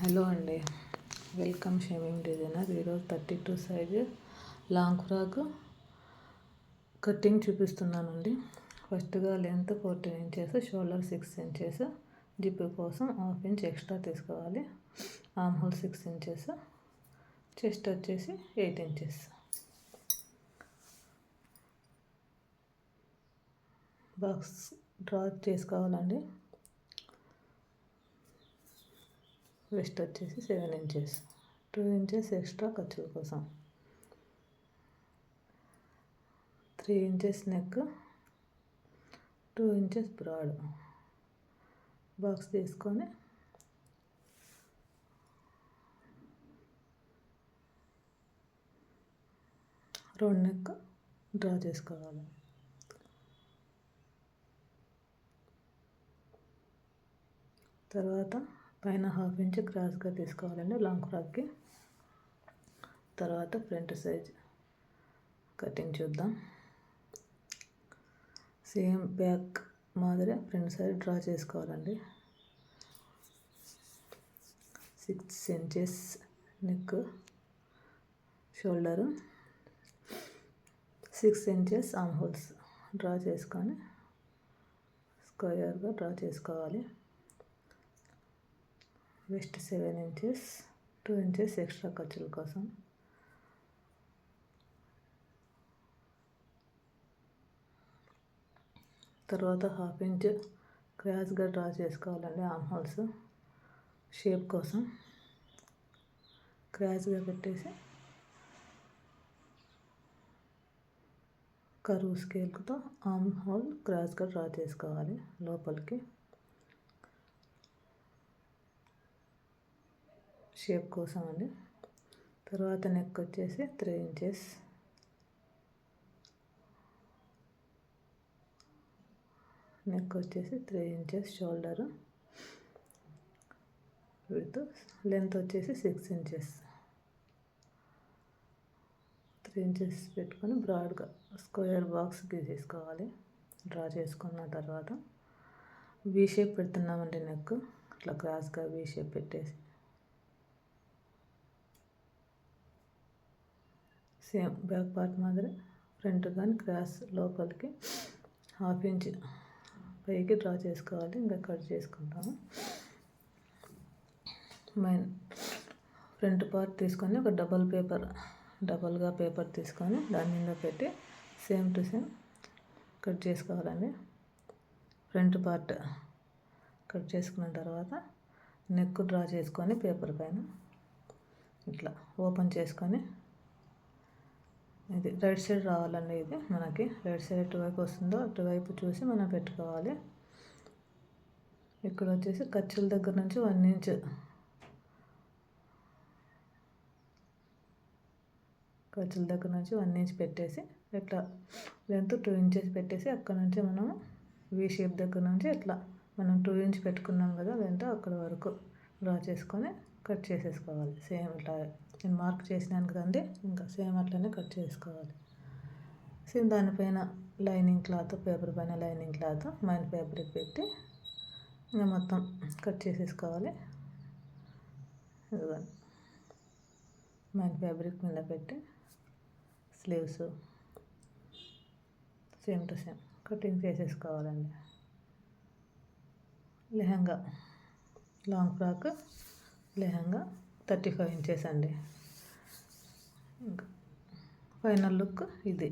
Hello అండి, welcome shaming designer. ఈరోజు 32 size long frock cutting చూపిస్తున్నానండి. ఫస్ట్గా length 14 inches, shoulder 6 inches, zip కోసం 1/2 ఇంచ్ ఎక్స్ట్రా తీసుకోవాలి. ఆర్మ్ హోల్ 6 ఇంచెస్, చెస్ట్ వచ్చేసి 8 ఇంచెస్. బాక్స్ డ్రా చేసుకోవాలండి. వెస్ట్ వచ్చేసి 7 ఇంచెస్, 2 ఇంచెస్ ఎక్స్ట్రా ఖర్చుల కోసం, 3 inches neck, 2 inches broad. Box తీసుకొని రౌండ్ నెక్ డ్రా చేసుకోవాలి. తర్వాత పైన 1/2 ఇంచ్ క్రాస్గా తీసుకోవాలండి లాంగ్ ఫ్రాక్కి. తర్వాత ఫ్రంట్ సైజ్ కటింగ్ చూద్దాం. సేమ్ బ్యాక్ మాదిరి ఫ్రంట్ సైడ్ డ్రా చేసుకోవాలండి. 6 inches neck, shoulder, 6 inches arm holes draw చేసుకొని స్క్వేర్గా డ్రా చేసుకోవాలి. వెస్ట్ 7 ఇంచెస్, 2 ఇంచెస్ ఎక్స్ట్రా ఖర్చుల కోసం, తర్వాత 1/2 ఇంచ్ క్రాస్గా డ్రా చేసుకోవాలండి. ఆర్మ్ హోల్స్ షేప్ కోసం క్రాస్గా పెట్టేసి కర్వ్ స్కేల్తో ఆర్మ్ హోల్ క్రాస్గా డ్రా చేసుకోవాలి లోపలికి షేప్ కోసం అండి. తర్వాత నెక్ వచ్చేసి 3 ఇంచెస్, నెక్ వచ్చేసి 3 ఇంచెస్, షోల్డరు విత్ లెంత్ వచ్చేసి 6 ఇంచెస్, 3 ఇంచెస్ పెట్టుకొని బ్రాడ్గా స్క్వేర్ బాక్స్ గీసేసుకోవాలి. డ్రా చేసుకున్న తర్వాత వీ షేప్ పెడుతున్నామండి. నెక్ ఇట్లా క్రాస్గా వీ షేప్ పెట్టేసి సేమ్ బ్యాక్ పార్ట్ మాదిరి ఫ్రంట్ కానీ క్రాస్ లోపలికి 1/2 ఇంచ్ పైకి డ్రా చేసుకోవాలి. ఇంకా కట్ చేసుకుంటాము. మెయిన్ ఫ్రంట్ పార్ట్ తీసుకొని ఒక డబల్గా పేపర్ తీసుకొని దాని మీద పెట్టి సేమ్ టు సేమ్ కట్ చేసుకోవాలండి. ఫ్రంట్ పార్ట్ కట్ చేసుకున్న తర్వాత నెక్ డ్రా చేసుకొని పేపర్ పైన ఇట్లా ఓపెన్ చేసుకొని, ఇది రైట్ సైడ్ రావాలండి. ఇది మనకి రైట్ సైడ్ ఎటువైపు వస్తుందో అటువైపు చూసి మనం పెట్టుకోవాలి. ఇక్కడ వచ్చేసి ఖర్చుల దగ్గర నుంచి 1 ఇంచ్, ఖర్చుల దగ్గర నుంచి 1 ఇంచ్ పెట్టేసి ఇట్లా లెంత్ 2 ఇంచెస్ పెట్టేసి అక్కడ నుంచి మనం వీ షేప్ దగ్గర నుంచి ఇట్లా మనం 2 ఇంచ్ పెట్టుకున్నాం కదా లెంత్, అక్కడ వరకు డ్రా చేసుకొని కట్ చేసేసుకోవాలి. సేమ్ ఇట్లా నేను మార్క్ చేసినాను కదండి, ఇంకా సేమ్ అట్లనే కట్ చేసుకోవాలి. సేమ్ దానిపైన లైనింగ్ క్లాత్, పేపర్ పైన లైనింగ్ క్లాత్ మైన్ ఫ్యాబ్రిక్ పెట్టి ఇంకా మొత్తం కట్ చేసేసుకోవాలి. ఇదిగోండి మైన్ ఫ్యాబ్రిక్ మీద పెట్టి sleeves same to same cutting చేసేసుకోవాలండి. Lehenga long frock lehenga 35 inches అండి. ఇంకా ఫైనల్ లుక్ ఇది.